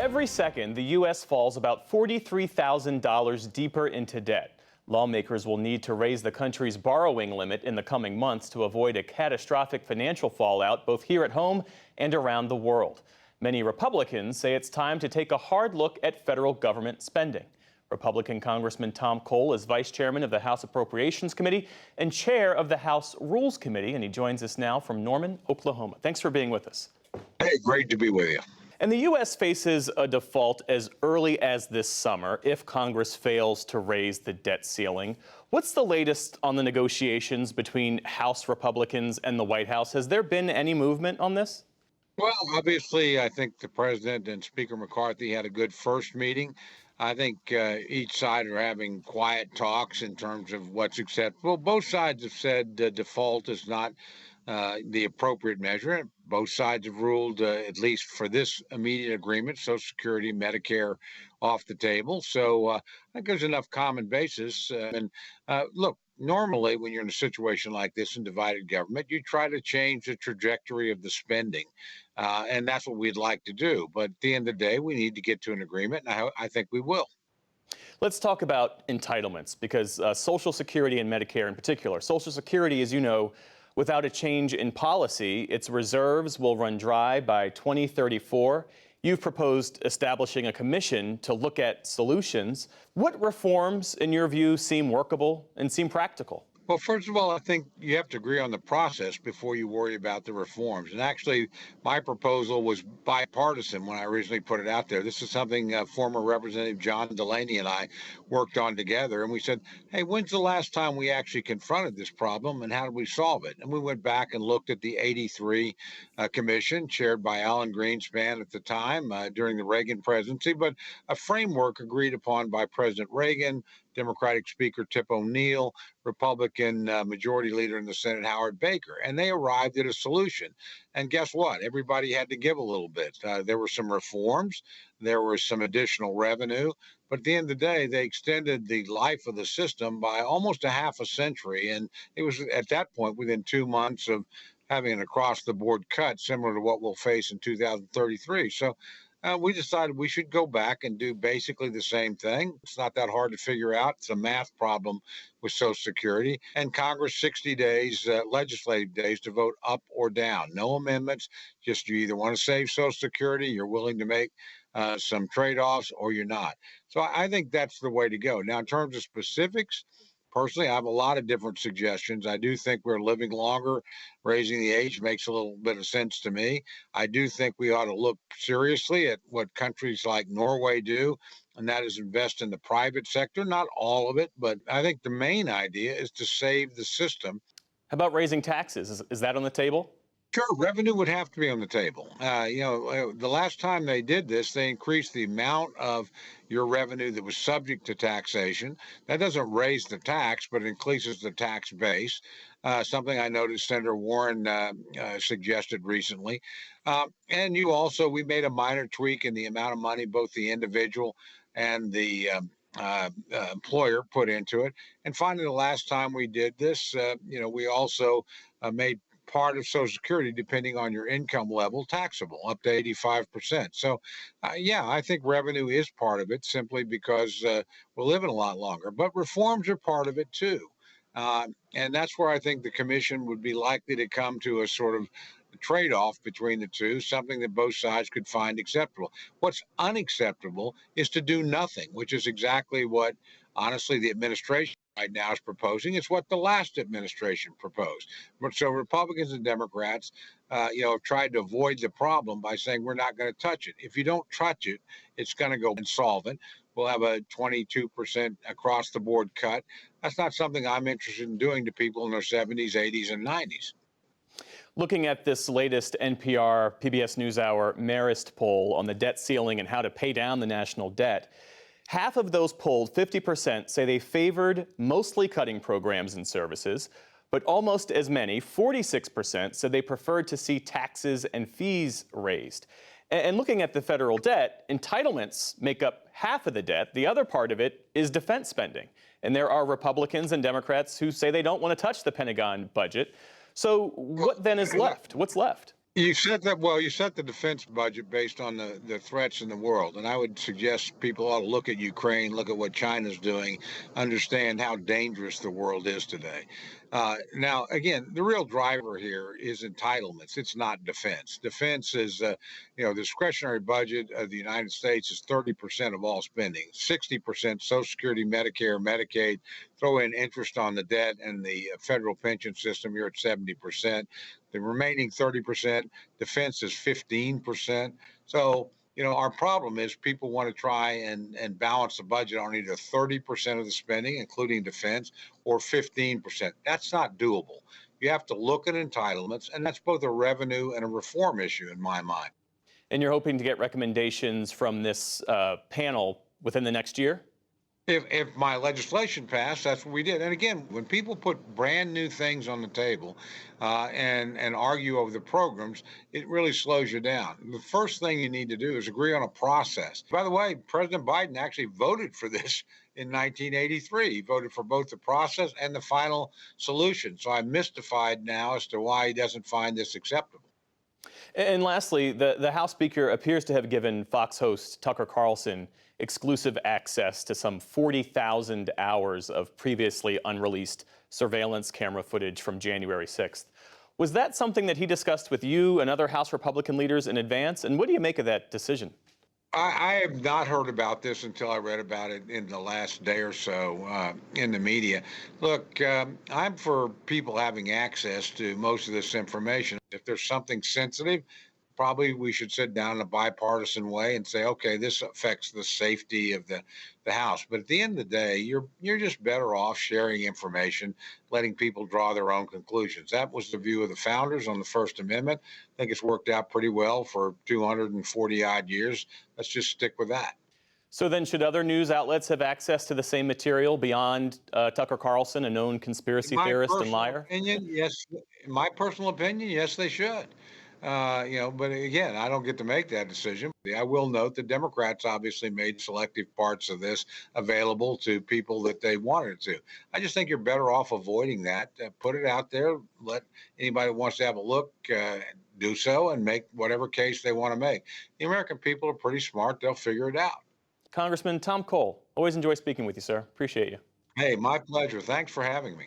Every second, the U.S. falls about $43,000 deeper into debt. Lawmakers will need to raise the country's borrowing limit in the coming months to avoid a catastrophic financial fallout both here at home and around the world. Many Republicans say it's time to take a hard look at federal government spending. Republican Congressman Tom Cole is vice chairman of the House Appropriations Committee and chair of the House Rules Committee, and he joins us now from Norman, Oklahoma. Thanks for being with us. Hey, great to be with you. And the U.S. faces a default as early as this summer if Congress fails to raise the debt ceiling. What's the latest on the negotiations between House Republicans and the White House? Has there been any movement on this? Well, obviously, I think the president and Speaker McCarthy had a good first meeting. I think each side are having quiet talks in terms of what's acceptable. Both sides have said default is not the appropriate measure. Both sides have ruled, at least for this immediate agreement, Social Security, Medicare off the table. So I think there's enough common basis. Look, normally when you're in a situation like this in divided government, you try to change the trajectory of the spending. And that's what we'd like to do. But at the end of the day, we need to get to an agreement. And I think we will. Let's talk about entitlements, because Social Security and Medicare in particular. Social Security, as you know, without a change in policy, its reserves will run dry by 2034. You've proposed establishing a commission to look at solutions. What reforms, in your view, seem workable and seem practical? Well, first of all, I think you have to agree on the process before you worry about the reforms. And actually, my proposal was bipartisan when I originally put it out there. This is something former Representative John Delaney and I worked on together. And we said, hey, when's the last time we actually confronted this problem and how did we solve it? And we went back and looked at the 83 commission chaired by Alan Greenspan at the time during the Reagan presidency, but a framework agreed upon by President Reagan, Democratic Speaker Tip O'Neill, Republican Majority Leader in the Senate Howard Baker, and they arrived at a solution. And guess what? Everybody had to give a little bit. There were some reforms, there was some additional revenue, but at the end of the day, they extended the life of the system by almost a half a century. And it was at that point within 2 months of having an across-the-board cut similar to what we'll face in 2033. So we decided we should go back and do basically the same thing. It's not that hard to figure out. It's a math problem with Social Security. And Congress, 60 days, legislative days to vote up or down. No amendments. Just you either want to save Social Security, you're willing to make some trade-offs, or you're not. So I think that's the way to go. Now, in terms of specifics, personally, I have a lot of different suggestions. I do think we're living longer. Raising the age makes a little bit of sense to me. I do think we ought to look seriously at what countries like Norway do, and that is invest in the private sector. Not all of it, but I think the main idea is to save the system. How about raising taxes? Is that on the table? Sure, revenue would have to be on the table. The last time they did this, they increased the amount of your revenue that was subject to taxation. That doesn't raise the tax, but it increases the tax base, something I noticed Senator Warren suggested recently. And we made a minor tweak in the amount of money both the individual and the employer put into it. And finally, the last time we did this, we also made part of Social Security, depending on your income level, taxable up to 85%. So, I think revenue is part of it simply because we're living a lot longer. But reforms are part of it, too. And that's where I think the commission would be likely to come to a sort of trade-off between the two, something that both sides could find acceptable. What's unacceptable is to do nothing, which is exactly what, honestly, the administration right now is proposing. It's what the last administration proposed. So Republicans and Democrats, have tried to avoid the problem by saying we're not going to touch it. If you don't touch it, it's going to go insolvent. We'll have a 22% across-the-board cut. That's not something I'm interested in doing to people in their 70s, 80s, and 90s. Looking at this latest NPR PBS NewsHour Marist poll on the debt ceiling and how to pay down the national debt, half of those polled, 50%, say they favored mostly cutting programs and services, but almost as many, 46%, said they preferred to see taxes and fees raised. And looking at the federal debt, entitlements make up half of the debt. The other part of it is defense spending. And there are Republicans and Democrats who say they don't want to touch the Pentagon budget. So what then is left? What's left? You said that, well, you set the defense budget based on the threats in the world. And I would suggest people ought to look at Ukraine, look at what China's doing, understand how dangerous the world is today. Now, again, the real driver here is entitlements. It's not defense. Defense is, the discretionary budget of the United States is 30% of all spending, 60% Social Security, Medicare, Medicaid. Throw in interest on the debt and the federal pension system, you're at 70%. The remaining 30%, defense is 15%. So, our problem is people want to try and balance the budget on either 30% of the spending, including defense, or 15%. That's not doable. You have to look at entitlements, and that's both a revenue and a reform issue in my mind. And you're hoping to get recommendations from this panel within the next year? If my legislation passed, that's what we did. And again, when people put brand new things on the table and argue over the programs, it really slows you down. The first thing you need to do is agree on a process. By the way, President Biden actually voted for this in 1983. He voted for both the process and the final solution. So I'm mystified now as to why he doesn't find this acceptable. And lastly, the House Speaker appears to have given Fox host Tucker Carlson exclusive access to some 40,000 hours of previously unreleased surveillance camera footage from January 6th. Was that something that he discussed with you and other House Republican leaders in advance? And what do you make of that decision? I have not heard about this until I read about it in the last day or so in the media. Look, I'm for people having access to most of this information. If there's something sensitive, probably we should sit down in a bipartisan way and say, okay, this affects the safety of the House. But at the end of the day, you're just better off sharing information, letting people draw their own conclusions. That was the view of the founders on the First Amendment. I think it's worked out pretty well for 240 odd years. Let's just stick with that. So then should other news outlets have access to the same material beyond Tucker Carlson, a known conspiracy theorist and liar? Yes. In my personal opinion, yes, they should. But again, I don't get to make that decision. I will note the Democrats obviously made selective parts of this available to people that they wanted to. I just think you're better off avoiding that. Put it out there. Let anybody who wants to have a look do so and make whatever case they want to make. The American people are pretty smart. They'll figure it out. Congressman Tom Cole, always enjoy speaking with you, sir. Appreciate you. Hey, my pleasure. Thanks for having me.